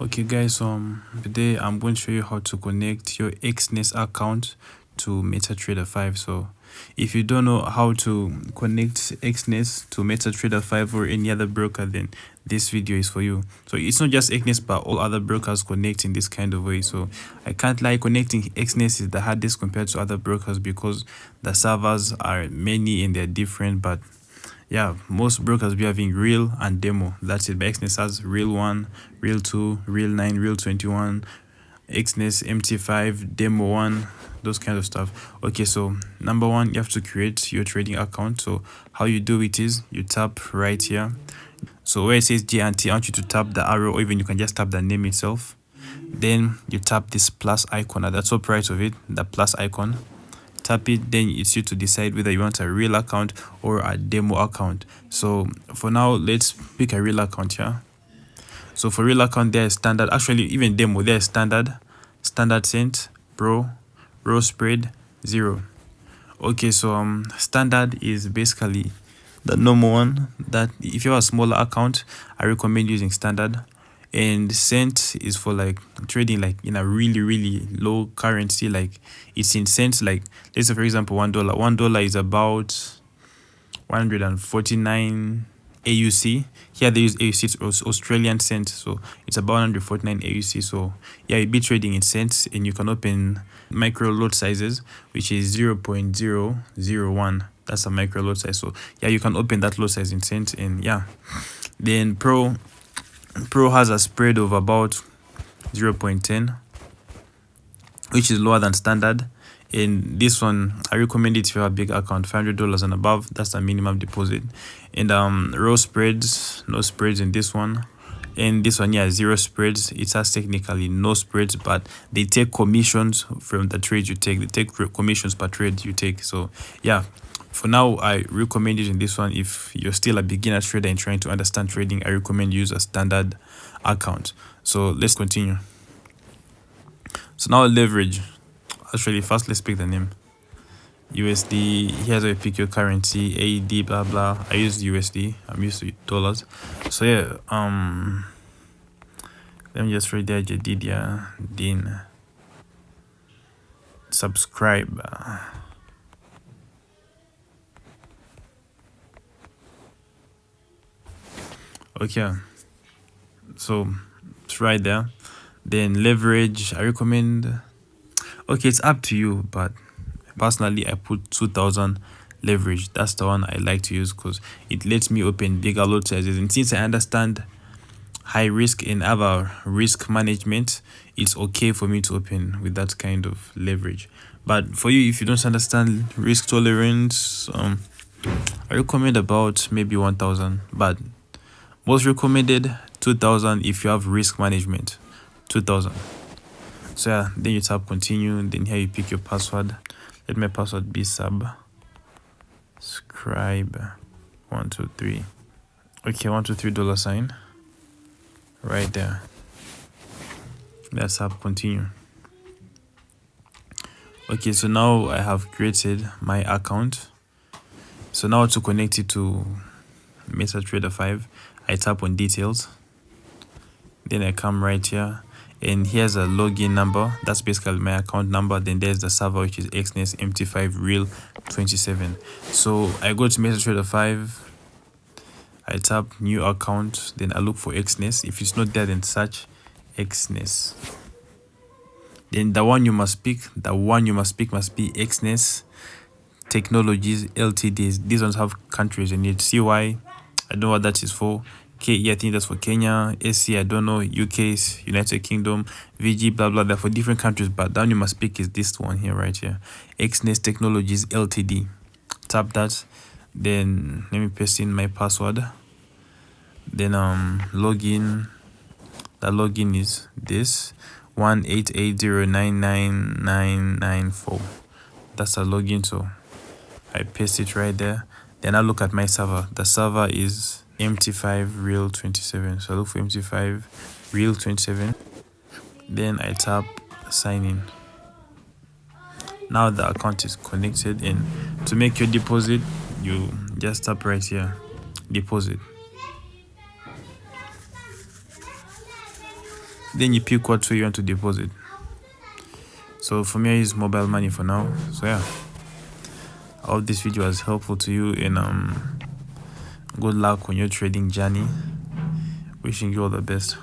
Okay guys, today I'm going to show you how to connect your Exness account to MetaTrader 5. So if you don't know how to connect Exness to MetaTrader 5 or any other broker, then this video is for you. So it's not just Exness, but all other brokers connect in this kind of way. So I can't lie, connecting Exness is the hardest compared to other brokers because the servers are many and they're different. But yeah, most brokers be having real and demo. That's it. But Exness has real 1, real 2, real 9, real 21, Exness MT5, demo 1, those kind of stuff. Okay, so number one, you have to create your trading account. So how you do it is you tap right here. So where it says GNT, I want you to tap the arrow, or even you can just tap the name itself. Then you tap this plus icon at the top right of it, the plus icon. Tap it, then it's you to decide whether you want a real account or a demo account. So for now, let's pick a real account here. So for real account, there is standard, actually even demo, there is standard cent, pro, row spread, 0. Okay, so standard is basically the normal one that if you have a smaller account, I recommend using standard. And cent is for like trading like in a really low currency, like it's in cents. Like let's say for example $1 is about 149 AUC. Here they use AUC, it's Australian cents, so it's about 149 AUC. So yeah, you'll be trading in cents, and you can open micro lot sizes, which is 0.001. That's a micro lot size. So yeah, you can open that lot size in cents. And yeah, then pro has a spread of about 0.10, which is lower than standard. And this one, I recommend it if you have a big account, $500 and above. That's the minimum deposit. And row spreads, no spreads in this one. And this one, yeah, 0 spreads. It has technically no spreads, but they take commissions from the trades you take. They take commissions per trade you take. So yeah, for now, I recommend using this one. If you're still a beginner trader and trying to understand trading, I recommend use a standard account. So let's continue. So now leverage. Actually, first let's pick the name. USD. Here's where you pick your currency. AED, blah blah. I use USD. I'm used to dollars. So yeah, let me just read there. Jadidia Din. Subscribe. Okay, so it's right there. Then leverage, I recommend, okay, it's up to you, but personally I put 2000 leverage. That's the one I like to use because it lets me open bigger lot sizes. And since I understand high risk and other risk management, it's okay for me to open with that kind of leverage. But for you, if you don't understand risk tolerance, I recommend about maybe 1000, but most recommended 2000 if you have risk management. 2000. So yeah, then you tap continue. Then here you pick your password. Let my password be subscribe 123. Okay, $123 right there. Let's tap continue. Okay, so now I have created my account. So now to connect it to MetaTrader 5, I tap on details. Then I come right here, and here's a login number. That's basically my account number. Then there's the server, which is Exness MT5 Real 27. So I go to MetaTrader 5. I tap new account. Then I look for Exness. If it's not there, then search Exness. Then the one you must pick must be Exness Technologies Ltd. These ones have countries in it. CY, I don't know what that is for. KE, I think that's for Kenya. SC, I don't know. UK, United Kingdom. VG, blah blah. They're for different countries, but the one you must pick is this one here, right here. Exness Technologies Ltd. Tap that. Then let me paste in my password. Then login. The login is this 188099994. That's a login. So I paste it right there. Then I look at my server. The server is MT5 Real 27. So I look for MT5 Real 27. Then I tap sign in. Now the account is connected, and to make your deposit, you just tap right here, deposit. then you pick what way you want to deposit. So for me, I use mobile money for now. So yeah, I hope this video was helpful to you, and good luck on your trading journey. Wishing you all the best.